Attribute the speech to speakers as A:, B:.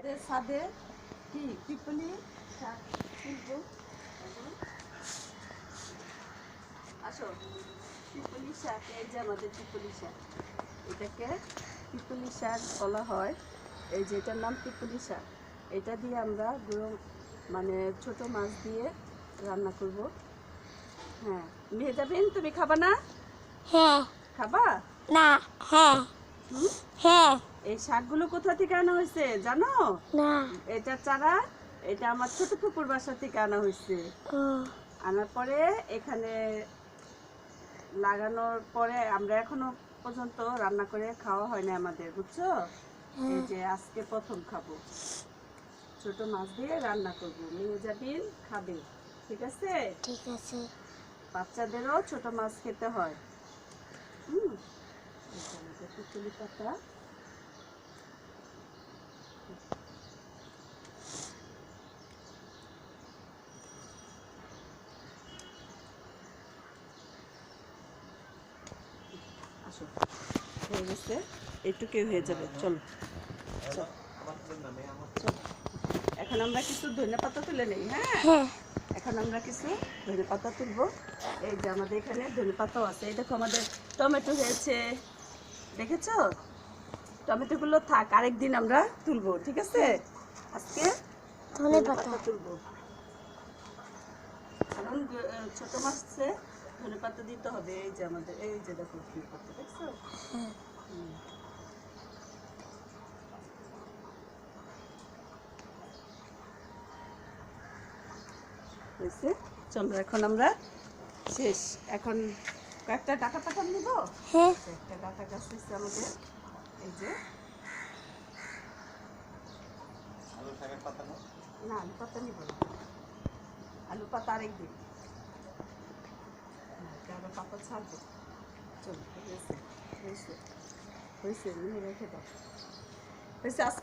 A: আমাদের ছাদে কি পিপলি শাক তুলবো। আসো, পিপলি শাক, এই যে আমাদের পিপলি শাক, এটাকে পিপলি শাক বলা হয়। এই যে এটার নাম পিপলি শাক। এটা দিয়ে আমরা গুঁড়ো মানে ছোট মাছ দিয়ে রান্না করব। হ্যাঁ, মেহজাবিন তুমি খাবা না?
B: হ্যাঁ।
A: খাবা
B: না। হ্যাঁ।
A: হুম?
B: হ্যাঁ।
A: এই শাকগুলো কোথা থেকে আনা হয়েছে জানো?
B: না।
A: এটা চারা, এটা আমার ছোট ফুপুর বাসা থেকে আনা হয়েছে।
B: ও।
A: আনার পরে এখানে লাগানোর পরে আমরা এখনো পর্যন্ত রান্না করে খাওয়া হয় না আমাদের, বুঝছো? এই যে আজকে প্রথম খাবো, ছোট মাছ দিয়ে রান্না করবো। মেহজাবিন খাবে, ঠিক আছে?
B: ঠিক আছে।
A: বাচ্চাদেরও ছোট মাছ খেতে হয়। হুম, পিপলি পাতা, আসো, হয়ে গেছে, এইটুকুই হয়ে যাবে। চলো চলো, এখন আমরা কিছু ধনেপাতা তুলে নেই। হ্যাঁ,
B: হ্যাঁ।
A: এখন আমরা কিছু ধনেপাতা তুলবো। এই যে আমাদের এখানে ধনেপাতাও আছে। এই দেখো আমাদের টমেটো হয়েছে, দেখেছো? টমেটোগুলো থাক, আরেকদিন আমরা তুলবো, ঠিক আছে? আজকে ধনেপাতা তুলবো, কারণ ছোট মাছে ধনেপাতা দিতে হবে। এই যে আমাদের, এই যে দেখো ধনেপাতা, দেখছো? হুম। হয়েছে, চলো এখন আমরা শেষ। এখন কয়েকটা ডাটা পাতা নিব।
B: হ্যাঁ।
A: একটা ডাটা গাছ হচ্ছে আমাদের, এই যে। না, আলু পাতা নিব না, আলু পাতা আরেকদিন, ডাটা পাতা ছাড়বো। চলো, হয়েছে হয়েছে হয়েছে, নিয়ে রেখে দাও। হয়েছে আজকে।